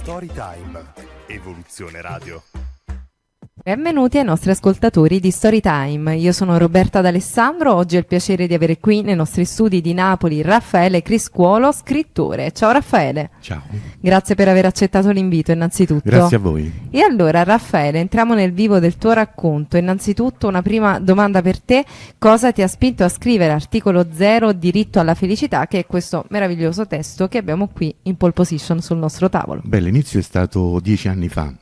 Storytime, Evoluzione Radio. Benvenuti ai nostri ascoltatori di Storytime. Io sono Roberta D'Alessandro. Oggi ho il piacere di avere qui nei nostri studi di Napoli Raffaele Criscuolo, scrittore. Ciao Raffaele. Ciao. Grazie per aver accettato l'invito innanzitutto. Grazie a voi. E allora Raffaele, entriamo nel vivo del tuo racconto. Innanzitutto una prima domanda per te: cosa ti ha spinto a scrivere Articolo 0, Diritto alla felicità, che è questo meraviglioso testo che abbiamo qui in pole position sul nostro tavolo? Beh, l'inizio è stato 10 anni fa.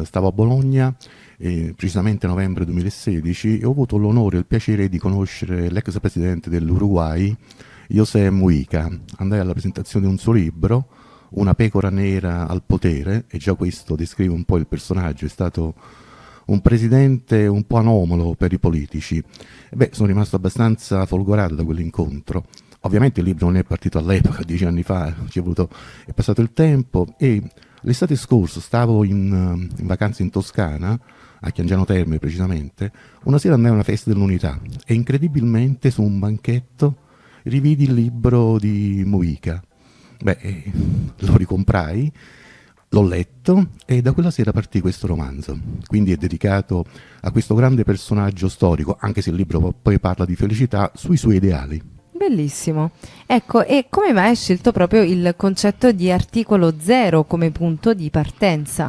Stavo a Bologna, precisamente novembre 2016, e ho avuto l'onore e il piacere di conoscere l'ex presidente dell'Uruguay, José Mujica. Andai alla presentazione di un suo libro, Una pecora nera al potere, e già questo descrive un po' il personaggio. È stato un presidente un po' anomalo per i politici. Sono rimasto abbastanza folgorato da quell'incontro. Ovviamente il libro non è partito all'epoca, 10 anni fa, è passato il tempo, e l'estate scorsa stavo in vacanza in Toscana, a Chiangiano Terme precisamente. Una sera andai a una festa dell'Unità e incredibilmente su un banchetto rividi il libro di Mujica. Lo ricomprai, l'ho letto e da quella sera partì questo romanzo. Quindi è dedicato a questo grande personaggio storico, anche se il libro poi parla di felicità, sui suoi ideali. Bellissimo. Ecco, e come mai hai scelto proprio il concetto di Articolo 0 come punto di partenza?